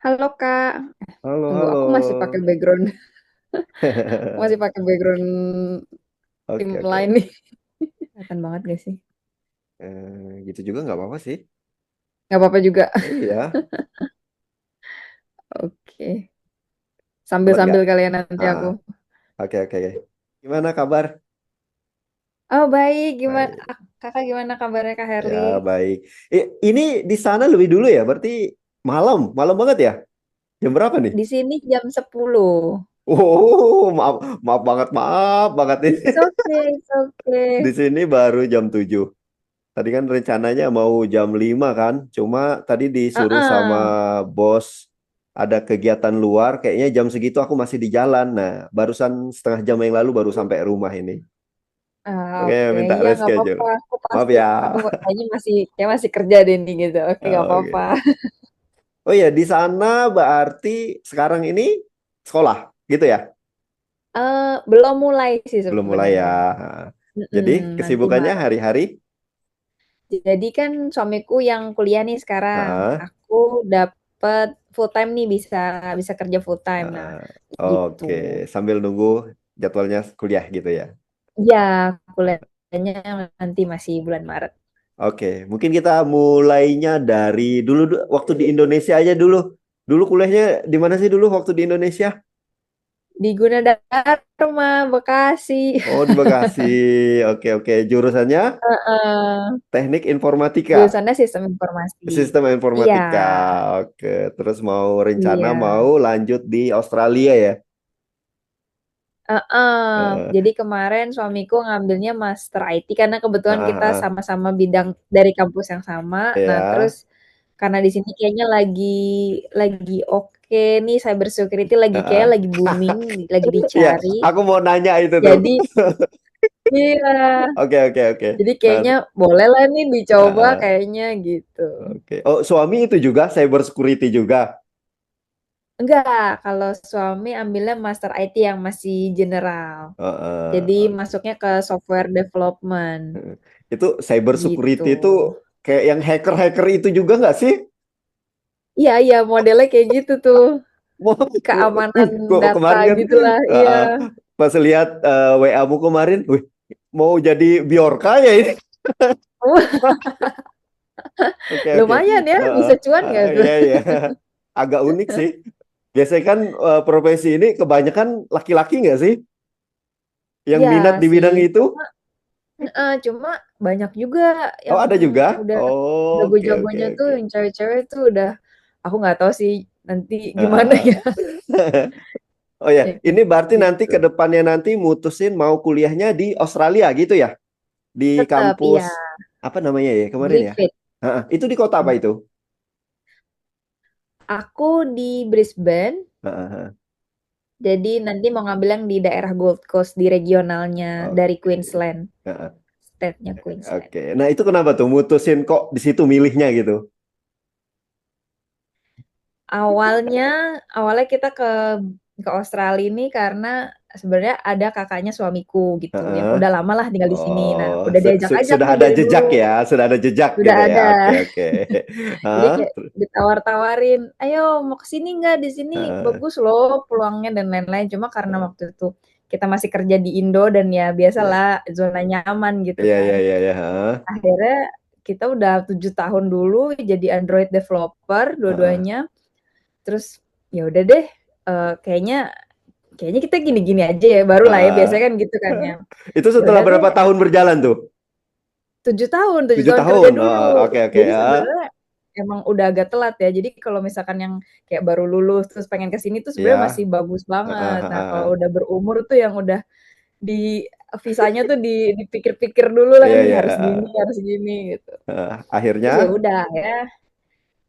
Halo Kak, Halo, tunggu halo. aku masih pakai background, aku masih pakai background tim Oke, lain oke. nih. Kelihatan banget gak sih? Gitu juga nggak apa-apa sih. Gak apa-apa juga. Iya, Oke, aman nggak? sambil-sambil kalian nanti Ah, aku. oke, oke. Gimana kabar? Oh baik, gimana? Baik. Kakak gimana kabarnya Kak Ya, Herli? baik. Ini di sana lebih dulu ya, berarti malam, malam banget ya? Jam berapa nih? Di sini jam 10. Oh, maaf, maaf banget nih. It's okay, it's Di okay. sini baru jam 7. Tadi kan rencananya mau jam 5 kan, cuma tadi disuruh sama Ah, bos ada kegiatan luar, kayaknya jam segitu aku masih di jalan. Nah, barusan setengah jam yang lalu baru sampai rumah ini. Oke, oke, minta iya nggak apa-apa. reschedule. Aku Maaf pasti, ya. aku kayaknya masih kerja deh nih gitu. Oke, nggak apa-apa. Oke. Oh iya, di sana berarti sekarang ini sekolah, gitu ya? Belum mulai sih Belum mulai ya. sebenarnya. Jadi Nanti kesibukannya Maret. hari-hari? Jadi kan suamiku yang kuliah nih sekarang. Ah, Aku dapet full time nih, bisa bisa kerja full time. Nah, ah. gitu. Oke, sambil nunggu jadwalnya kuliah gitu ya. Ya, kuliahnya nanti masih bulan Maret. Oke, mungkin kita mulainya dari dulu waktu di Indonesia aja dulu. Dulu kuliahnya di mana sih dulu waktu di Indonesia? Di Gunadarma, Bekasi. Oh, di Bekasi. Oke, oke. Jurusannya Heeh. Teknik Informatika, Jurusannya sistem informasi. Sistem Iya, Informatika. Oke, terus mau rencana iya. mau lanjut di Australia ya? Heeh. Heeh. Jadi kemarin suamiku ngambilnya Master IT karena kebetulan Heeh, kita heeh. sama-sama bidang dari kampus yang sama. Nah, terus Ya. karena di sini kayaknya lagi oke nih, cyber security kayak Heeh. lagi booming, lagi Iya, dicari. aku mau nanya itu tuh. Jadi iya, Oke, oke, oke. jadi Nah, kayaknya boleh lah nih dicoba heeh. kayaknya gitu. Oke. Oh, suami itu juga cyber security juga. Enggak, kalau suami ambilnya Master IT yang masih general. Heeh, Jadi oke. masuknya ke software development Heeh. Itu cyber gitu. security itu kayak yang hacker-hacker itu juga nggak sih? Iya, iya, modelnya kayak gitu tuh. Mau, Keamanan kok data kemarin kan gitulah, iya. pas lihat WA-mu kemarin, wih, mau jadi Biorka ya ini? Oke, oke. Lumayan ya, bisa cuan nggak tuh? Iya, iya. Agak unik sih. Biasanya kan profesi ini kebanyakan laki-laki nggak sih yang Iya minat di sih, bidang itu? cuma banyak juga Oh, yang ada juga? udah Oh, oke, oke, jago-jagonya tuh, oke. yang cewek-cewek tuh udah, aku nggak tahu sih nanti gimana ya. Oh ya, Ya, ini berarti nanti gitu. ke depannya nanti mutusin mau kuliahnya di Australia gitu ya? Di Tetap, kampus iya, apa namanya ya kemarin ya? Griffith. Itu di kota apa itu? Aku di Brisbane, Heeh. jadi nanti mau ngambil yang di daerah Gold Coast, di regionalnya dari Oke. Queensland, Heeh. state-nya Queensland. Oke. Nah, itu kenapa tuh mutusin kok di situ milihnya gitu? Awalnya awalnya kita ke Australia ini karena sebenarnya ada kakaknya suamiku gitu, yang Heeh. udah lama lah tinggal di sini. Nah, Oh, udah diajak-ajak sudah nih ada dari dulu, jejak ya, sudah ada jejak sudah gitu ya. ada. Oke, oke. Jadi Hah? kayak ditawar-tawarin, "Ayo mau ke sini nggak? Di sini Heeh. bagus loh peluangnya," dan lain-lain. Cuma karena waktu itu kita masih kerja di Indo dan ya Iya, biasalah zona nyaman gitu iya, iya, kan. iya, iya. Heeh. Akhirnya kita udah 7 tahun dulu jadi Android developer Heeh. dua-duanya. Terus ya udah deh, kayaknya kayaknya kita gini-gini aja ya, baru lah ya, Heeh. biasanya kan gitu kan ya. Itu Ya setelah udah deh, berapa tahun berjalan tuh? 7 tahun 7 kerja tahun. Oh, dulu. oke, oke. Jadi sebenarnya emang udah agak telat ya. Jadi kalau misalkan yang kayak baru lulus terus pengen ke sini tuh sebenarnya masih Ya. bagus Heeh, banget. Nah, kalau heeh. udah berumur tuh yang udah di visanya tuh dipikir-pikir dulu lah, Iya, nih iya. harus gini gitu. Akhirnya, Terus ya udah ya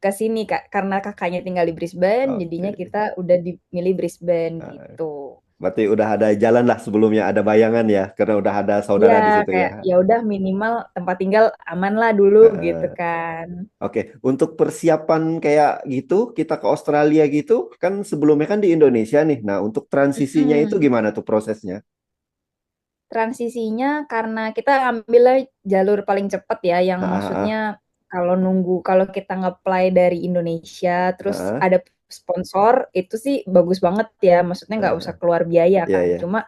ke sini Kak, karena kakaknya tinggal di Brisbane, jadinya oke. kita udah milih Brisbane Heeh. gitu. Berarti udah ada jalan lah sebelumnya, ada bayangan ya, karena udah ada Iya, saudara di situ ya. kayak ya udah minimal tempat tinggal aman lah dulu gitu Heeh. kan. Oke, untuk persiapan kayak gitu, kita ke Australia gitu, kan sebelumnya kan di Indonesia nih. Nah, untuk transisinya itu Mhm. gimana tuh prosesnya? Transisinya karena kita ambilnya jalur paling cepat ya, yang Heeh, heeh, maksudnya kalau kita nge-apply dari Indonesia, terus heeh. ada sponsor itu sih bagus banget ya, maksudnya nggak usah Heeh. keluar biaya Iya, kan. iya. Cuma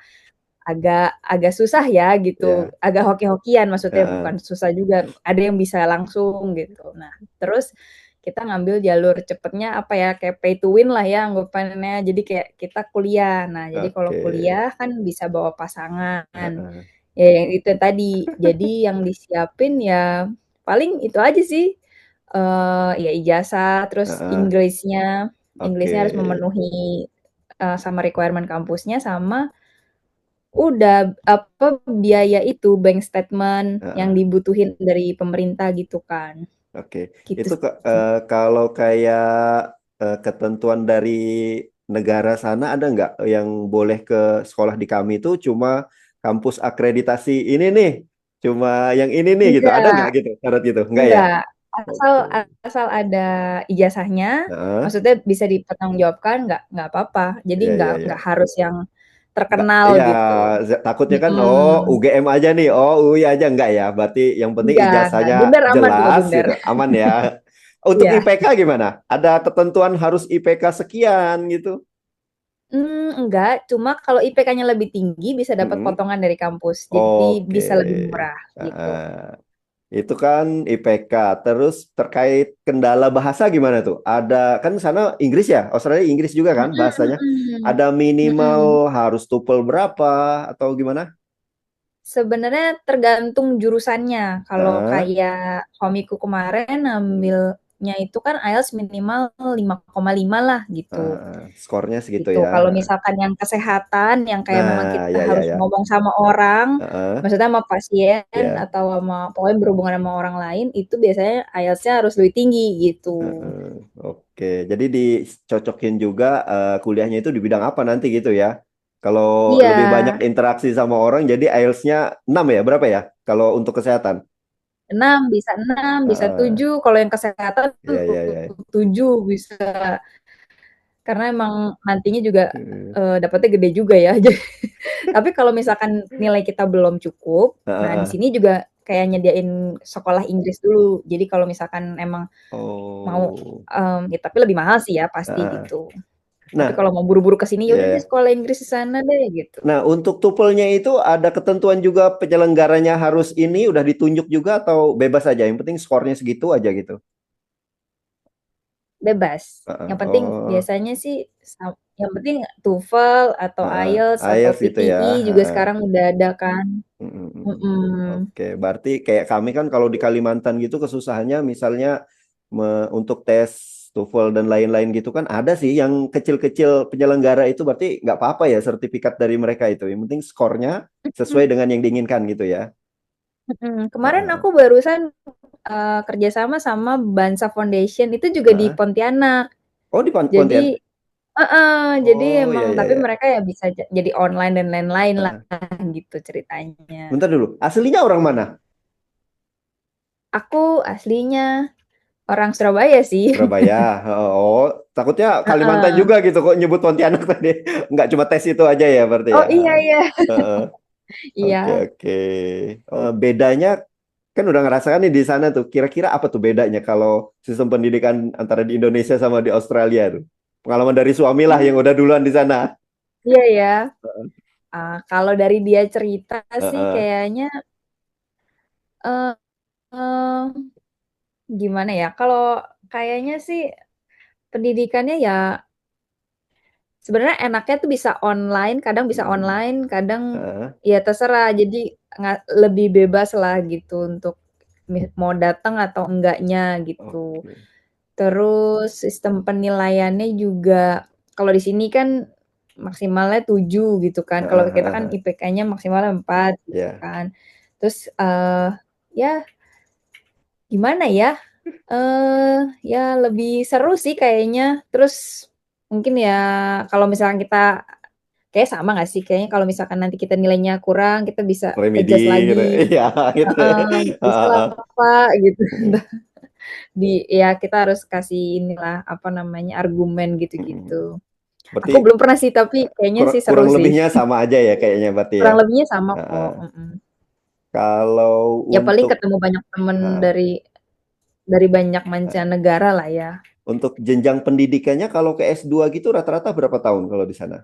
agak agak susah ya gitu, Iya. agak hoki-hokian maksudnya, Heeh. bukan susah juga, ada yang bisa langsung gitu. Nah, terus kita ngambil jalur cepetnya apa ya, kayak pay to win lah ya anggapannya. Jadi kayak kita kuliah. Nah, jadi kalau Oke. kuliah kan bisa bawa pasangan. Heeh. Ya yang itu tadi. Jadi yang disiapin ya paling itu aja sih. Ya ijazah, terus Heeh. Inggrisnya. Oke. Inggrisnya harus memenuhi sama requirement kampusnya sama udah apa biaya itu bank statement yang Heeh. dibutuhin dari pemerintah gitu kan. Oke. Gitu Itu sih. kalau kayak ketentuan dari negara sana ada nggak yang boleh ke sekolah di kami itu cuma kampus akreditasi ini nih, cuma yang ini nih gitu. Ada nggak Enggak, gitu syarat gitu? Nggak ya? enggak. Asal Oke. asal ada ijazahnya, Heeh. maksudnya bisa dipertanggungjawabkan nggak apa-apa. Jadi Iya, iya, nggak iya. harus yang Nggak, terkenal iya, gitu. takutnya kan, oh Mm-mm. UGM aja nih, oh UI aja enggak ya. Berarti yang penting Enggak. ijazahnya Bundar aman kok, jelas Bundar. gitu, aman ya. Untuk Iya. IPK gimana? Ada ketentuan harus IPK sekian gitu? Enggak, cuma kalau IPK-nya lebih tinggi bisa dapat Mm-mm. potongan dari kampus. Jadi Oke. bisa lebih murah gitu. Heeh. Itu kan IPK. Terus terkait kendala bahasa gimana tuh? Ada kan sana Inggris ya? Australia Inggris juga kan bahasanya? Mm-mm. Ada minimal Mm-mm. harus TOEFL berapa atau gimana? Sebenarnya tergantung jurusannya. Kalau Heeh. kayak homiku kemarin ambilnya itu kan IELTS minimal 5,5 lah gitu. Skornya segitu Gitu. ya. Kalau misalkan yang kesehatan, yang kayak memang Nah, kita ya, ya, harus ya. ngomong sama orang, Heeh, maksudnya sama pasien ya. atau sama pokoknya berhubungan sama orang lain, itu biasanya IELTS-nya harus lebih tinggi gitu. Heeh. Oke, jadi dicocokin juga kuliahnya itu di bidang apa nanti gitu ya. Kalau Iya, lebih banyak interaksi sama orang, jadi IELTS-nya 6 ya, berapa ya? Kalau untuk kesehatan. 6, bisa Heeh. 7. Kalau yang kesehatan Ya, ya, ya. 7 bisa. Karena emang nantinya juga Heeh. dapatnya gede juga ya. Tapi kalau misalkan nilai kita belum cukup, nah di Heeh. sini juga kayak nyediain sekolah Inggris dulu. Jadi kalau misalkan emang mau Oh. ya tapi lebih mahal sih ya pasti Heeh. gitu. Tapi Nah, kalau mau buru-buru ke sini ya ya, udah deh ya. sekolah Inggris di sana deh gitu. Nah, untuk TOEFL-nya itu ada ketentuan juga penyelenggaranya harus ini udah ditunjuk juga atau bebas aja? Yang penting skornya segitu aja gitu. Bebas. Heeh. Yang penting Oh. biasanya sih yang penting TOEFL atau Heeh. IELTS atau IELTS gitu ya. PTE juga Heeh. sekarang udah ada kan. Mm-mm. Mm-mm. Oke, berarti kayak kami kan kalau di Kalimantan gitu kesusahannya misalnya untuk tes TOEFL dan lain-lain gitu kan ada sih yang kecil-kecil penyelenggara itu berarti nggak apa-apa ya sertifikat dari mereka itu. Yang penting skornya sesuai dengan yang diinginkan gitu ya. Kemarin Heeh. aku barusan kerjasama sama Bansa Foundation itu juga di Heeh. Pontianak. Oh di Jadi, Pontianak. jadi Oh emang ya, ya, tapi ya. mereka ya bisa jadi online dan lain-lain lah Heeh. gitu ceritanya. Bentar dulu. Aslinya orang mana? Aku aslinya orang Surabaya sih. Surabaya. Oh, takutnya Kalimantan Heeh. juga gitu kok nyebut Pontianak tadi. Nggak cuma tes itu aja ya berarti Oh ya. iya iya. Heeh. Oke, Iya. oke. Bedanya kan udah ngerasakan nih di sana tuh. Kira-kira apa tuh bedanya kalau sistem pendidikan antara di Indonesia sama di Australia tuh? Pengalaman dari suami lah yang udah duluan di sana. Iya ya. Kalau dari dia cerita sih Heeh. kayaknya eh eh, gimana ya? Kalau kayaknya sih pendidikannya ya sebenarnya enaknya tuh bisa online, kadang bisa Mm. online, kadang Heeh. ya terserah. Jadi lebih bebas lah gitu untuk mau datang atau enggaknya gitu. Oke. Terus sistem penilaiannya juga kalau di sini kan maksimalnya 7 gitu kan. Kalau Heeh, kita heeh, kan heeh. IPK-nya maksimalnya 4 gitu Ya. kan. Terus ya gimana ya? Ya lebih seru sih kayaknya. Terus mungkin ya kalau misalkan kita kayak sama nggak sih? Kayaknya kalau misalkan nanti kita nilainya kurang, kita bisa Remedi adjust gitu. lagi. Iya, gitu ya. Heeh, bisa Heeh, lah heeh. Pak gitu. Mm. Ya kita harus kasih inilah apa namanya argumen Mm. gitu-gitu. Berarti Aku belum pernah sih tapi kayaknya kurang, sih seru kurang sih. lebihnya sama aja ya kayaknya berarti ya. Kurang lebihnya sama Heeh. kok. Kalau Ya paling untuk ketemu banyak temen heeh, dari banyak heeh. mancanegara lah ya. Untuk jenjang pendidikannya kalau ke S2 gitu rata-rata berapa tahun kalau di sana?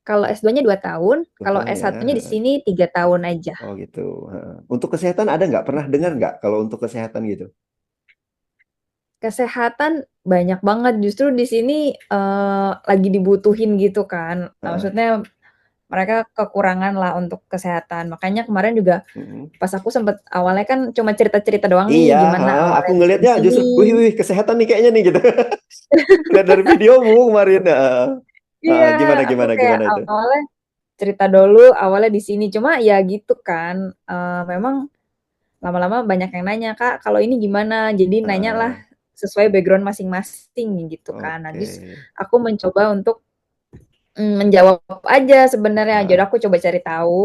Kalau S2-nya 2 tahun, 2 kalau tahun ya. S1-nya di sini 3 tahun aja. Oh gitu. Heeh. Untuk kesehatan ada nggak? Pernah dengar nggak kalau untuk kesehatan gitu? Kesehatan banyak banget, justru di sini, lagi dibutuhin gitu kan. Heeh. Maksudnya mereka kekurangan lah untuk kesehatan. Makanya kemarin juga Mm-mm. pas aku sempet awalnya kan cuma cerita-cerita doang Iya, nih, gimana aku awalnya bisa di ngelihatnya sini. justru, wih, kesehatan nih kayaknya nih gitu. Lihat dari videomu kemarin. Heeh. Iya, Gimana, aku gimana, kayak gimana itu? awalnya cerita dulu awalnya di sini. Cuma ya gitu kan, memang lama-lama banyak yang nanya, "Kak, kalau ini gimana?" Jadi nanyalah Heeh. sesuai background masing-masing gitu kan. Nah, Oke. terus aku mencoba untuk menjawab aja sebenarnya. Jadi Heeh. aku coba cari tahu,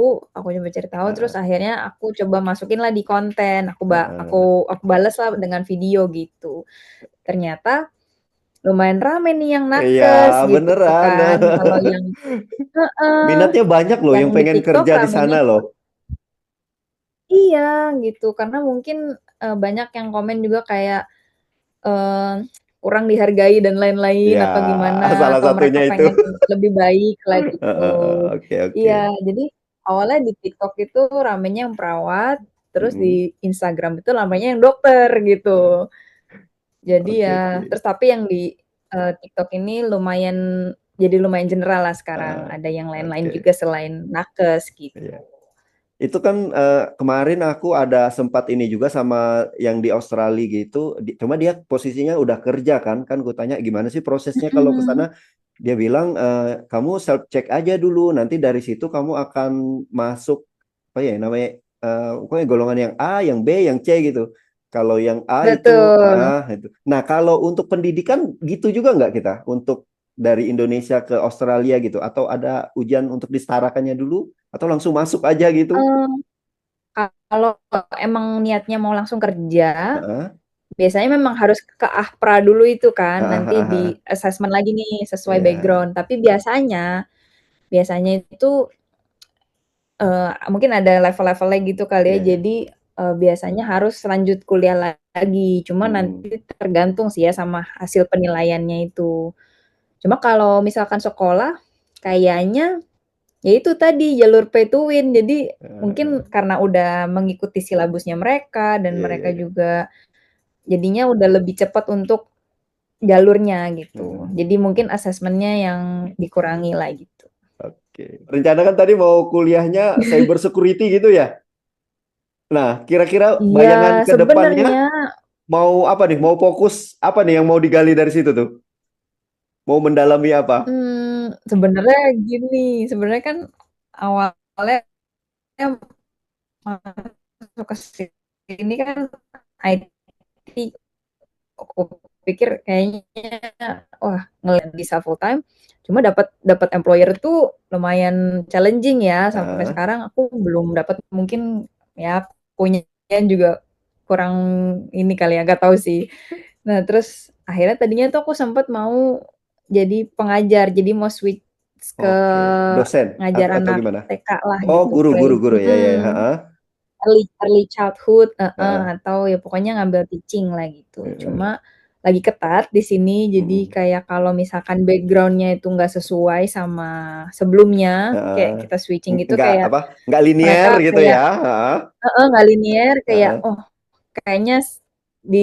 terus Heeh. akhirnya aku coba masukin lah di konten. Aku ba Heeh. aku balas lah dengan video gitu. Ternyata lumayan rame nih yang Iya, nakes gitu beneran. kan. Kalau yang heeh, Minatnya banyak loh yang yang di pengen TikTok kerja di ramenya sana tuh loh. iya gitu, karena mungkin, banyak yang komen juga kayak, eee, kurang dihargai dan lain-lain Ya, atau gimana, salah atau mereka satunya itu. pengen lebih baik lah gitu. Oke, oke. Iya, jadi awalnya di TikTok itu ramenya yang perawat, terus Mm-mm. di Instagram itu ramenya yang dokter gitu. Jadi Oke, ya oke. terus tapi yang di, TikTok ini lumayan general lah sekarang, Ah, ada yang lain-lain oke. juga selain nakes Iya. gitu. Itu kan kemarin aku ada sempat ini juga sama yang di Australia gitu. Cuma dia posisinya udah kerja kan. Kan gue tanya gimana sih prosesnya kalau ke sana. Mhm. Dia bilang kamu self check aja dulu. Nanti dari situ kamu akan masuk apa ya namanya pokoknya golongan yang A, yang B, yang C gitu. Kalau yang A itu, Betul. itu. Nah kalau untuk pendidikan gitu juga nggak kita untuk dari Indonesia ke Australia gitu? Atau ada ujian untuk disetarakannya dulu? Atau langsung masuk aja gitu? Eee, kalau emang niatnya mau langsung kerja, Heeh. biasanya memang harus ke AHPRA dulu itu kan, Heeh, nanti heeh, di heeh. assessment lagi nih sesuai Iya. background. Tapi biasanya itu, mungkin ada level-levelnya gitu kali Iya, ya. iya. Jadi, biasanya harus lanjut kuliah lagi. Cuma Hmm. nanti tergantung sih ya sama hasil penilaiannya itu. Cuma kalau misalkan sekolah, kayaknya ya itu tadi jalur pay to win. Jadi mungkin Eh, karena udah mengikuti silabusnya mereka dan iya, iya, mereka iya. juga jadinya udah lebih cepat untuk jalurnya gitu. Hmm. Jadi mungkin asesmennya yang dikurangi lah gitu. Oke. Rencana kan tadi mau kuliahnya cyber security gitu ya? Nah, kira-kira Iya, bayangan ke depannya sebenarnya mau apa nih? Mau fokus apa nih yang mau digali dari situ tuh? Mau mendalami apa? sebenarnya gini, sebenarnya kan awalnya masuk ke sini kan IT, aku pikir kayaknya wah ngeliat bisa full time, cuma dapat dapat employer tuh lumayan challenging ya, sampai Heeh. sekarang aku belum dapat, mungkin ya punya juga kurang ini kali ya, nggak tahu sih. Nah terus akhirnya tadinya tuh aku sempet mau jadi pengajar, jadi mau switch ke Oke. Dosen ngajar atau anak gimana? TK lah Oh, gitu, guru, guru, guru ya, ya. Heeh. early early childhood, Heeh. atau ya pokoknya ngambil teaching lah gitu. Cuma Heeh. lagi ketat di sini, jadi Mm-mm. kayak kalau misalkan background-nya itu nggak sesuai sama sebelumnya, Heeh. kayak kita switching gitu Nggak kayak apa? Nggak mereka linier gitu kayak ya? Heeh. heeh, nggak linear, kayak, Heeh. oh kayaknya di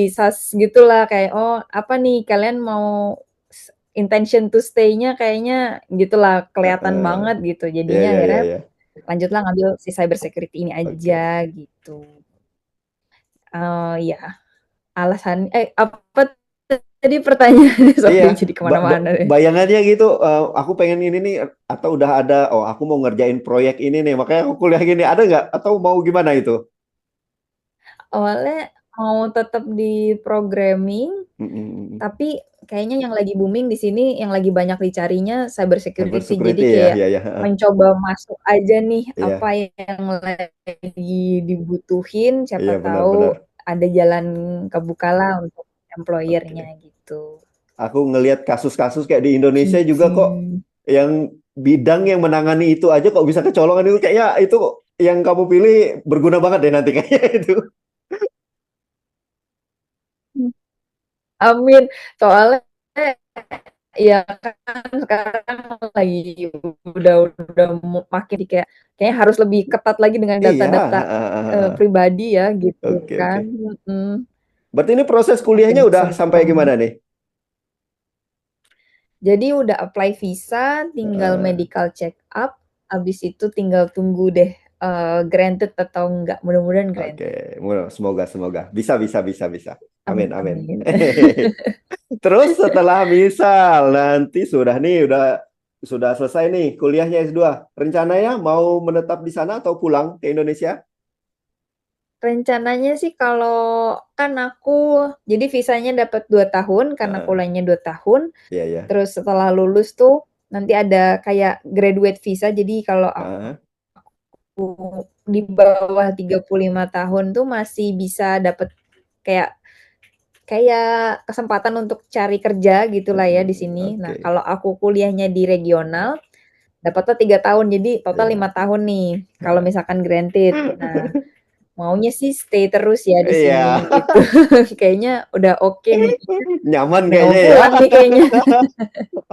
gitulah, kayak, "Oh apa nih kalian mau intention to stay-nya kayaknya gitulah, kelihatan Heeh. banget," gitu. Ya, Jadinya ya, ya, akhirnya ya. lanjutlah ngambil si cyber security ini aja Oke. gitu. Ya, apa tadi pertanyaannya? Iya, Sorry jadi kemana-mana deh. bayangannya gitu, aku pengen ini nih, atau udah ada, oh aku mau ngerjain proyek ini nih, makanya aku kuliah gini, ada nggak? Atau mau gimana itu? Awalnya mau tetap di programming, Mm-mm. tapi kayaknya yang lagi booming di sini, yang lagi banyak dicarinya cyber Cyber security. Jadi security ya, kayak ya, ya. Heeh. mencoba masuk aja nih apa Iya, yang lagi dibutuhin, iya siapa benar-benar. tahu ada jalan kebukalah untuk employer-nya Oke. gitu. Aku ngelihat kasus-kasus kayak di Indonesia juga Gitu. kok, yang bidang yang menangani itu aja kok bisa kecolongan itu, kayaknya itu yang kamu pilih berguna banget deh nanti kayaknya itu. Amin. Soalnya ya kan sekarang lagi udah makin kayak kayaknya harus lebih ketat lagi dengan Iya, data-data pribadi ya gitu oke kan. oke. Mm, Berarti ini proses makin kuliahnya udah sampai serem. gimana nih? Jadi udah apply visa, tinggal Heeh. medical check up, habis itu tinggal tunggu deh granted atau enggak. Mudah-mudahan Oke, granted. semoga semoga bisa. Amin Amin amin. amin. Terus setelah misal nanti sudah selesai nih kuliahnya S2. Rencananya mau menetap di sana atau pulang ke Indonesia? Rencananya sih kalau kan aku jadi visanya dapat 2 tahun karena Heeh. kuliahnya 2 tahun. Iya ya. Terus setelah lulus tuh nanti ada kayak graduate visa. Jadi kalau Heeh. aku di bawah 35 tahun tuh masih bisa dapat kayak kayak kesempatan untuk cari kerja gitulah ya di sini. Nah, Oke. kalau aku kuliahnya di regional dapatnya 3 tahun, jadi total Iya. 5 tahun nih kalau Heeh. misalkan granted. Nah, maunya sih stay terus ya di Iya. sini gitu. Kayaknya udah oke nih, Nyaman udah nggak kayaknya mau ya. pulang nih kayaknya.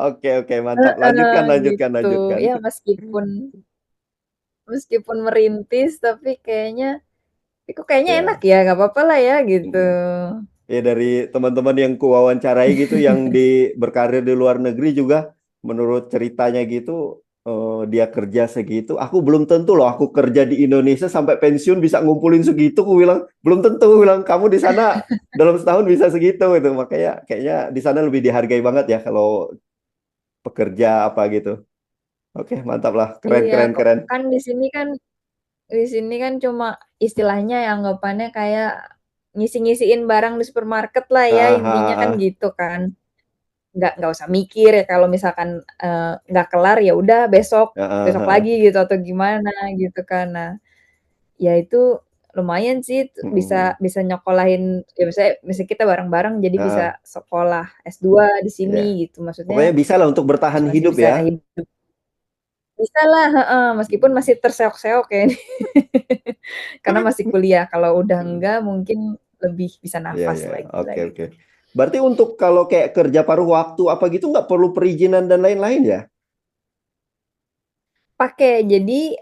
Oke, mantap. Lanjutkan, lanjutkan, Gitu. lanjutkan. Ya meskipun meskipun merintis tapi kayaknya itu kayaknya enak Ya. ya, nggak apa-apa lah ya gitu. Mm-mm. Ya dari teman-teman yang kuwawancarai gitu yang berkarir di luar negeri juga menurut ceritanya gitu dia kerja segitu aku belum tentu loh aku kerja di Indonesia sampai pensiun bisa ngumpulin segitu aku bilang belum tentu aku bilang kamu di sana dalam setahun bisa segitu itu makanya kayaknya di sana lebih dihargai banget ya kalau pekerja apa gitu. Oke, mantap lah, keren Iya, keren kok keren. kan di sini kan cuma istilahnya yang anggapannya kayak ngisi-ngisiin barang di supermarket lah ya Ah, intinya ah, kan ah, gitu kan. Nggak usah mikir ya kalau misalkan nggak kelar ya udah besok ah, ah, besok ah, lagi ah. gitu atau gimana gitu kan. Nah, ya itu lumayan sih bisa Mm-mm. bisa nyokolahin ya misalnya kita bareng-bareng jadi Ah, bisa ah. sekolah S2 di sini Ya, gitu maksudnya pokoknya bisa lah untuk bertahan masih hidup bisa ya. hidup bisa lah heeh, meskipun masih terseok-seok ya ini karena masih kuliah kalau udah enggak mungkin lebih bisa Iya, nafas iya, lagi lah oke, oke. gitu. Berarti untuk kalau kayak kerja paruh waktu apa gitu nggak perlu perizinan dan lain-lain ya? Pakai. Jadi,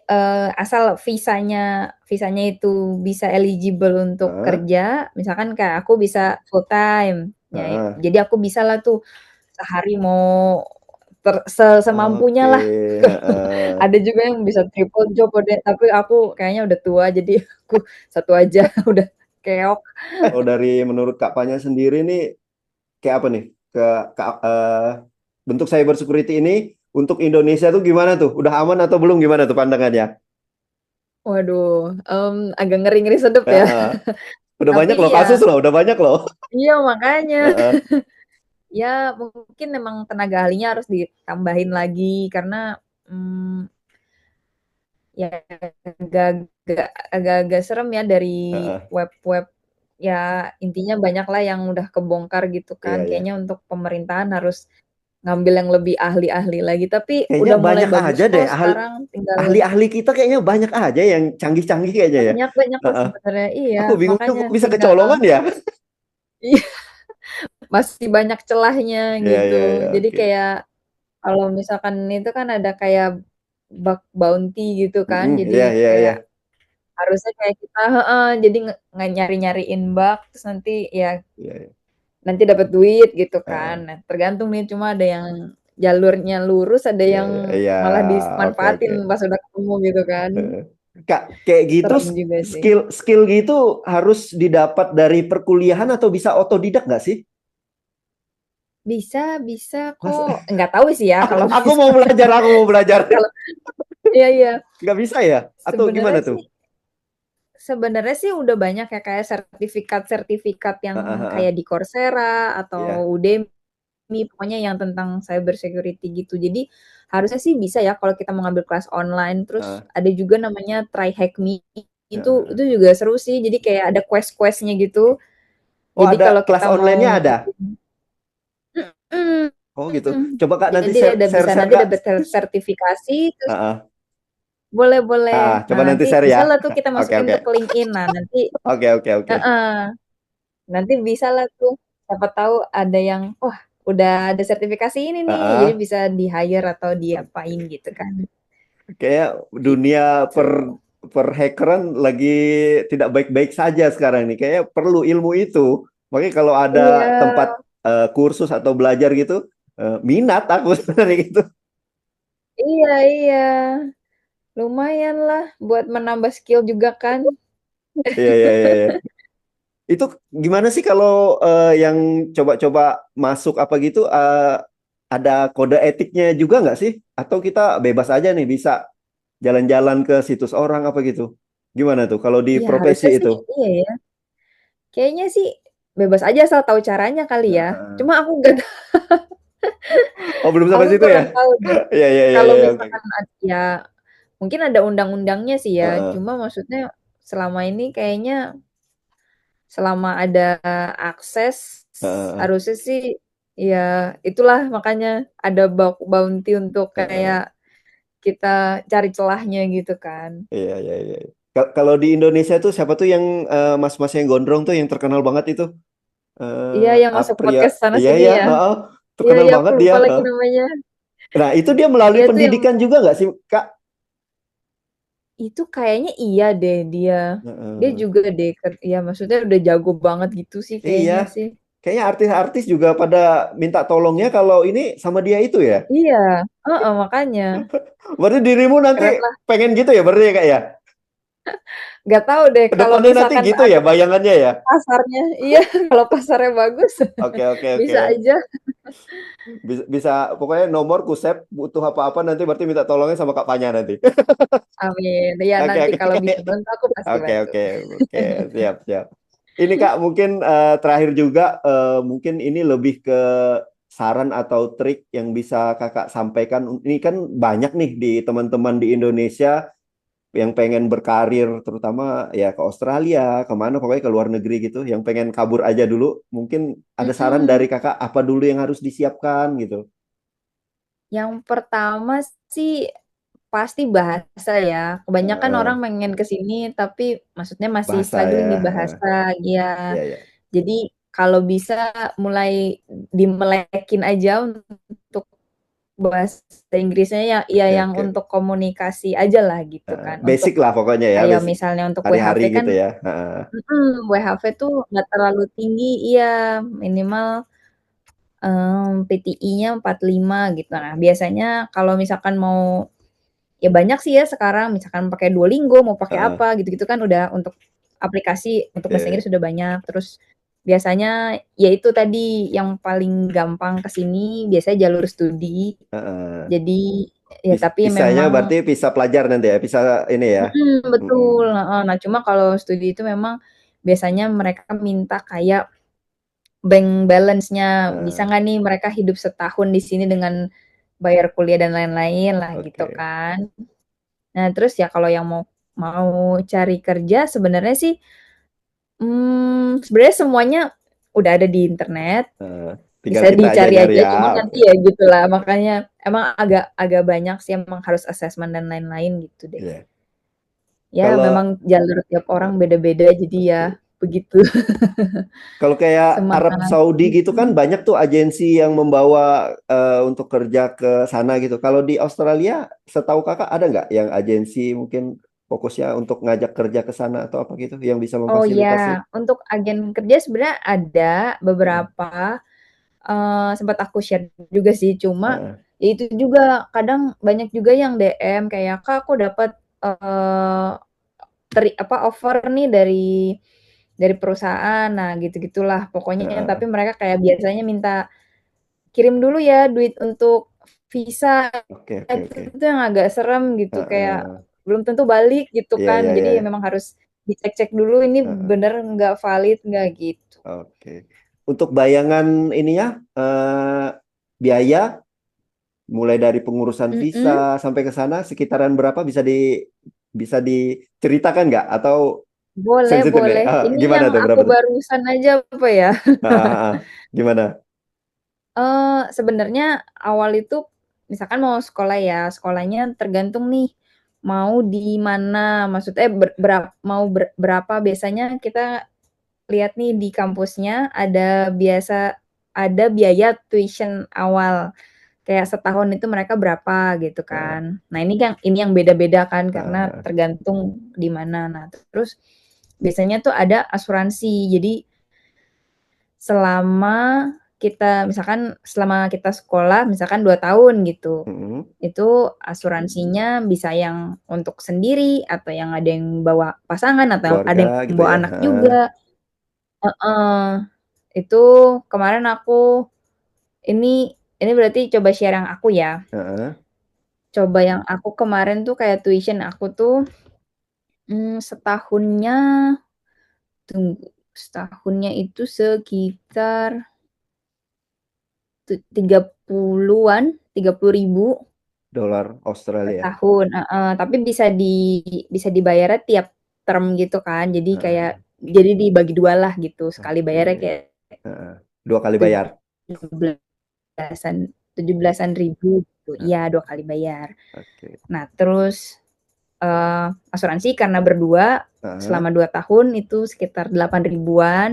asal visanya visanya itu bisa eligible untuk Heeh, kerja, misalkan kayak aku bisa full time, ya heeh. jadi aku bisalah tuh sehari mau semampunya Oke, lah. heeh. Ada juga yang bisa triple job tapi aku kayaknya udah tua jadi aku satu aja udah keok. Kalau dari menurut Kak Panya sendiri nih kayak apa nih? Bentuk cyber security ini untuk Indonesia tuh gimana tuh? Udah aman atau belum gimana tuh pandangannya? Waduh, agak ngeri-ngeri sedep ya. Heeh. Udah banyak loh Tapi kasus ya loh, udah banyak loh. iya makanya. Heeh, Ya mungkin memang tenaga ahlinya harus ditambahin lagi karena hmm, ya agak-agak serem ya dari heeh. web-web ya intinya banyak lah yang udah kebongkar gitu Iya, kan. iya. Kayaknya untuk pemerintahan harus ngambil yang lebih ahli-ahli lagi. Tapi Kayaknya udah mulai banyak aja bagus deh kok sekarang. Tinggal ahli-ahli kita kayaknya banyak aja yang canggih-canggih kayaknya ya. banyak banyak kok Heeh. sebenarnya. Iya, Aku bingung tuh makanya kok bisa tinggal kecolongan ya. iya, masih banyak celahnya Iya, iya, gitu. iya, Jadi oke. kayak kalau misalkan itu kan ada kayak bug bounty gitu kan. Iya, Jadi iya, iya. kayak harusnya kayak kita heeh, jadi nyari-nyariin bug terus nanti ya Iya, iya. nanti dapat duit gitu kan. Heeh. Nah, tergantung nih cuma ada yang jalurnya lurus, ada Iya, yang iya, iya. malah Oke, dimanfaatin oke. pas udah ketemu gitu kan. Heeh. Kak, kayak gitu Serem juga sih. skill gitu harus didapat dari perkuliahan atau bisa otodidak nggak sih? Bisa bisa Mas, kok. Nggak tahu sih ya kalau aku mau misalkan belajar, aku mau belajar. kalau iya iya. Nggak bisa ya? Atau gimana Sebenarnya tuh? sih Sebenarnya sih udah banyak ya kayak sertifikat-sertifikat yang Heeh, heeh. kayak di Coursera atau Iya. Udemy, pokoknya yang tentang cyber security gitu. Jadi harusnya sih bisa ya kalau kita mau ngambil kelas online. Terus Heeh, ada juga namanya Try Hack Me. Itu heeh. juga seru sih. Jadi kayak ada quest-questnya gitu. Oh, Jadi ada kalau kelas kita mau online-nya ada? Mm, Oh gitu. mm. Coba Kak nanti Jadi share ada share bisa share nanti Kak. dapat sertifikasi terus Heeh. boleh boleh. Coba Nah, nanti nanti share ya. bisa lah tuh kita Oke masukin oke. tuh ke LinkedIn. Nah, nanti Oke oke oke. Heeh. Nanti bisa lah tuh. siapa tahu ada yang, wah udah ada sertifikasi ini nih, jadi Ah, bisa di-hire atau diapain gitu kan, kayak dunia gitu. per hackeran lagi tidak baik-baik saja sekarang nih. Kayak perlu ilmu itu. Makanya kalau ada Iya, tempat kursus atau belajar gitu, minat aku sebenarnya gitu. iya iya, lumayan lah buat menambah skill juga kan. Iya, iya, iya, iya. Itu gimana sih kalau yang coba-coba masuk apa gitu, ada kode etiknya juga nggak sih? Atau kita bebas aja nih bisa jalan-jalan ke situs orang apa gitu? Gimana tuh kalau di Iya profesi harusnya sih itu? iya ya, kayaknya sih bebas aja asal tahu caranya kali ya, Nah, cuma aku nggak oh, belum sampai aku situ ya? kurang tahu deh. Iya, iya, iya, Kalau iya, oke. misalkan ya mungkin ada undang-undangnya sih ya, Heeh, cuma maksudnya selama ini kayaknya selama ada akses heeh, harusnya sih ya itulah makanya ada bounty untuk heeh. kayak kita cari celahnya gitu kan. Iya, iya, iya. Kalau di Indonesia tuh siapa tuh yang mas-mas yang gondrong tuh yang terkenal banget itu? Iya yang masuk Apria. podcast sana Iya, sini iya, ya. heeh. Iya Terkenal iya aku banget dia. lupa lagi Heeh. namanya. Nah, itu dia melalui Dia tuh yang pendidikan juga nggak sih, Kak? itu kayaknya iya deh dia. Dia Heeh. juga deh ya maksudnya udah jago banget gitu sih Iya, kayaknya sih. kayaknya artis-artis juga pada minta tolongnya kalau ini sama dia itu ya. Iya, heeh, makanya Berarti dirimu nanti keren lah. pengen gitu ya, berarti ya, Kak ya? Nggak tahu deh kalau Kedepannya nanti misalkan gitu ya ada bayangannya ya? pasarnya. Iya, kalau pasarnya bagus Oke, oke, oke. bisa aja. Bisa, bisa, pokoknya nomor ku save, butuh apa-apa nanti berarti minta tolongnya sama Kak Panya nanti. Amin. Ya Oke, nanti oke, kalau oke. bisa bantu aku pasti Oke, bantu. oke, oke. Siap, siap. Ini Kak, mungkin terakhir juga, mungkin ini lebih ke saran atau trik yang bisa Kakak sampaikan. Ini kan banyak nih di teman-teman di Indonesia yang pengen berkarir, terutama ya ke Australia, kemana, pokoknya ke luar negeri gitu, yang pengen kabur aja dulu. Mungkin ada saran dari Mm-mm. Kakak, apa dulu yang harus disiapkan gitu. Yang pertama sih pasti bahasa ya. Kebanyakan orang Heeh, pengen ke sini tapi maksudnya masih bahasa struggling ya. di Heeh. bahasa ya. Ya, ya. Jadi kalau bisa mulai dimelekin aja untuk bahasa Inggrisnya ya, ya Oke, yang oke. untuk komunikasi aja lah gitu kan. Untuk Basic lah pokoknya ya, kayak basic misalnya untuk hari-hari WHV kan, gitu ya. Heeh. WHV tuh nggak terlalu tinggi, iya minimal PTI-nya 45 gitu. Nah biasanya kalau misalkan mau ya banyak sih ya sekarang misalkan pakai Duolingo mau pakai Heeh. apa gitu-gitu kan udah untuk aplikasi untuk bahasa Oke. Inggris sudah banyak. Terus biasanya ya itu tadi yang paling gampang ke sini biasanya jalur studi. Heeh. Jadi ya tapi Pisahnya memang berarti pisah pelajar nanti ya, pisah ini ya. betul, Mm-mm. heeh. Nah, cuma kalau studi itu memang biasanya mereka minta kayak bank balance-nya, bisa Heeh. nggak nih mereka hidup setahun di sini dengan bayar kuliah dan lain-lain lah gitu Oke. kan. Nah, terus ya kalau yang mau mau cari kerja sebenarnya sih, sebenarnya semuanya udah ada di internet, Heeh. Tinggal bisa kita aja dicari nyari aja, ya. cuma Oke. nanti ya gitulah, makanya emang agak agak banyak sih emang harus assessment dan lain-lain gitu deh. Iya. Ya Kalau memang jalur tiap orang beda-beda jadi ya oke. begitu. Kalau kayak Arab Semangat. Saudi gitu kan banyak tuh agensi yang membawa untuk kerja ke sana gitu. Kalau di Australia, setahu kakak ada nggak yang agensi mungkin fokusnya untuk ngajak kerja ke sana atau apa gitu yang bisa Oh memfasilitasi? ya, untuk agen kerja sebenarnya ada Heeh. beberapa, sempat aku share juga sih, cuma Heeh. ya itu juga kadang banyak juga yang DM kayak, "Kak, aku dapat, eee, apa, offer nih dari perusahaan." Nah, gitu-gitulah pokoknya, tapi Heeh. mereka kayak biasanya minta, "Kirim dulu ya duit untuk visa." Oke, oke, oke. Itu yang agak serem gitu, kayak Heeh. belum tentu balik gitu Iya, iya, kan. iya. Jadi ya memang harus dicek-cek dulu ini Heeh. bener nggak valid nggak gitu. Oke. Untuk bayangan ininya, biaya mulai dari pengurusan Mhm, visa sampai ke sana sekitaran berapa bisa diceritakan nggak atau boleh sensitif nih? boleh. Ini Gimana yang tuh aku berapa tuh? barusan aja apa ya, Ah, ah, ah. Gimana? sebenarnya awal itu misalkan mau sekolah ya, sekolahnya tergantung nih mau di mana, maksudnya mau berapa biasanya kita lihat nih di kampusnya ada biaya tuition awal. Kayak setahun itu mereka berapa gitu Heeh, kan. Nah, ini yang beda-beda kan karena heeh, tergantung di mana. Nah, terus biasanya tuh ada asuransi. Jadi selama kita sekolah misalkan 2 tahun gitu, mhm, itu asuransinya bisa yang untuk sendiri atau yang ada yang bawa pasangan atau ada keluarga yang gitu bawa ya? anak Heeh, juga. Heeh, itu kemarin ini berarti coba share yang aku ya. heeh, Coba yang aku kemarin tuh kayak tuition aku tuh, setahunnya tunggu, setahunnya itu sekitar 30.000 dolar per Australia. tahun, heeh, tapi bisa dibayarnya tiap term gitu kan. Heeh, Jadi dibagi 2 lah gitu, sekali oke, bayarnya kayak heeh, 2 kali bayar? 17.000 gitu. Heeh, Iya, 2 kali bayar. oke, Nah, terus asuransi karena berdua heeh, selama 2 tahun itu sekitar 8 ribuan,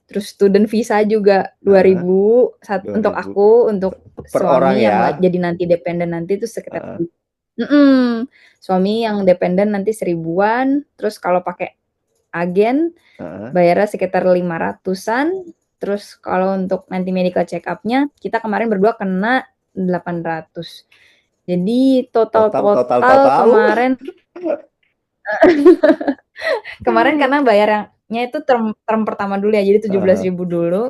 terus student visa juga dua heeh, ribu untuk 2.000 aku, untuk per orang suami yang ya? jadi nanti dependen nanti itu sekitar Heeh, suami yang dependen nanti seribuan, terus kalau pakai agen heeh, bayarnya sekitar 500-an, terus kalau untuk nanti medical check up-nya kita kemarin berdua kena 800. Jadi total total total-total total? kemarin kemarin karena bayarnya itu term term pertama dulu ya, jadi 17.000 dulu,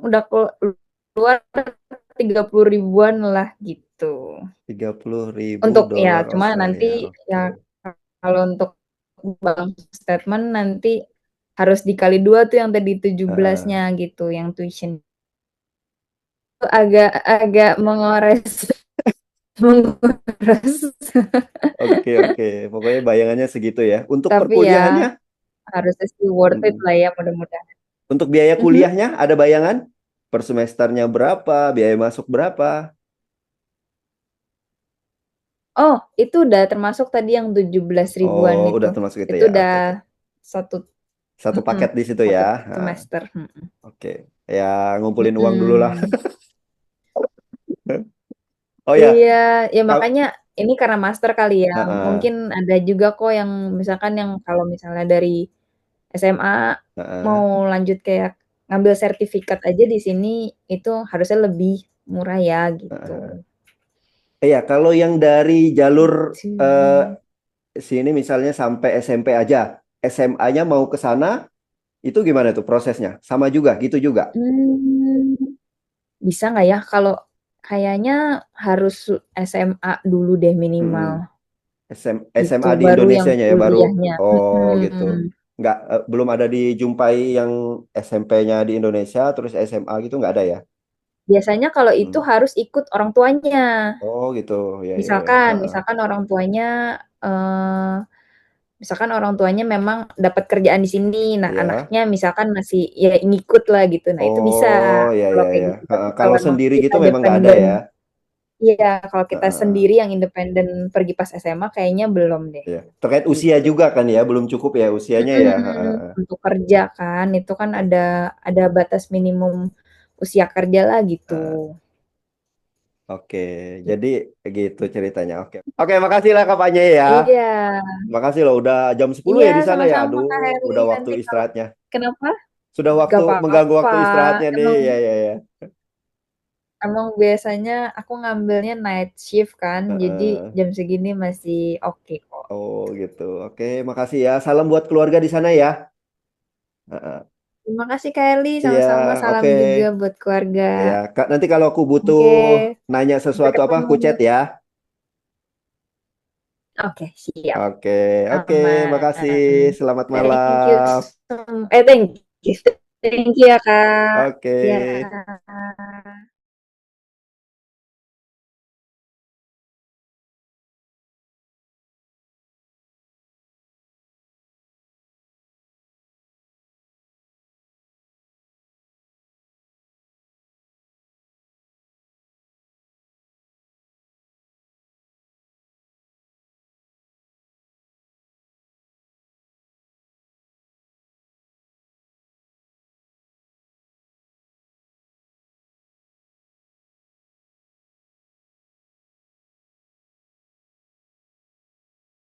udah keluar 30 ribuan lah gitu. 30.000 Untuk ya dolar cuma Australia, nanti oke. ya kalau untuk bank statement nanti harus dikali 2 tuh yang tadi Heeh, 17-nya gitu, yang tuition. Itu agak agak menguras. oke oke, pokoknya bayangannya segitu ya. Untuk Tapi ya perkuliahannya? harusnya sih worth it Mhm. lah ya mudah-mudahan. Untuk biaya Mhm. kuliahnya ada bayangan? Per semesternya berapa? Biaya masuk berapa? Oh, itu udah termasuk tadi yang 17 ribuan Oh, udah itu. termasuk itu Itu ya. Oke, oke. udah satu Satu mhm, paket di situ ya. 1 Nah, semester, oke. Ya, ngumpulin uang dulu lah. mhm. Oh ya, Iya, ya Kak. makanya ini karena master kali ya, Heeh, mungkin ada juga kok yang misalkan yang kalau misalnya dari SMA mau heeh, lanjut kayak ngambil sertifikat aja di sini, itu harusnya lebih murah ya, gitu. heeh. Iya, kalau yang dari jalur Gitu. eh, sini misalnya sampai SMP aja, SMA-nya mau ke sana, itu gimana tuh prosesnya? Sama juga, gitu juga. Mmm, bisa nggak ya kalau kayaknya harus SMA dulu deh minimal, Mm-mm. gitu, SMA di baru yang Indonesianya ya baru. kuliahnya, Oh gitu. mhm. Nggak, belum ada dijumpai yang SMP-nya di Indonesia, terus SMA gitu nggak ada ya? Biasanya kalau itu Hmm. harus ikut orang tuanya. Oh gitu, ya ya ya. Misalkan Heeh. misalkan orang tuanya, eee, misalkan orang tuanya memang dapat kerjaan di sini, nah Iya. anaknya misalkan masih ya ngikut lah gitu, nah itu bisa Oh ya kalau ya kayak ya. gitu. Tapi Heeh. kalau Kalau emang sendiri gitu kita memang nggak ada ya. dependen iya, kalau kita Heeh. sendiri yang independen pergi pas SMA kayaknya belum deh, Ya. Terkait usia gitu. juga kan ya, belum cukup ya usianya ya. Heeh. Untuk kerja kan, itu kan ada batas minimum usia kerja lah gitu. Heeh. Oke, Gitu. jadi gitu ceritanya. Oke. Oke, makasih lah Kak Fanya ya. Iya. Makasih loh udah jam 10 Iya, ya di sana ya. sama-sama Aduh, Kak Heri, udah waktu nanti kalau istirahatnya. kenapa? Sudah Gak waktu mengganggu apa-apa, waktu istirahatnya nih. emang Ya ya ya. emang biasanya aku ngambilnya night shift kan, jadi Heeh. jam segini masih oke kok. Oh gitu. Oke, makasih ya. Salam buat keluarga di sana ya. Heeh. Terima kasih Kak Heli, Iya, sama-sama, oke. salam juga buat keluarga. Ya, Kak, nanti kalau aku butuh Oke, nanya sampai sesuatu apa, aku chat ketemu. ya. Oke, siap, Oke, oke. Makasih. aman. Selamat Thank you malam. thank you. Thank you ya Kak. Oke. Ya.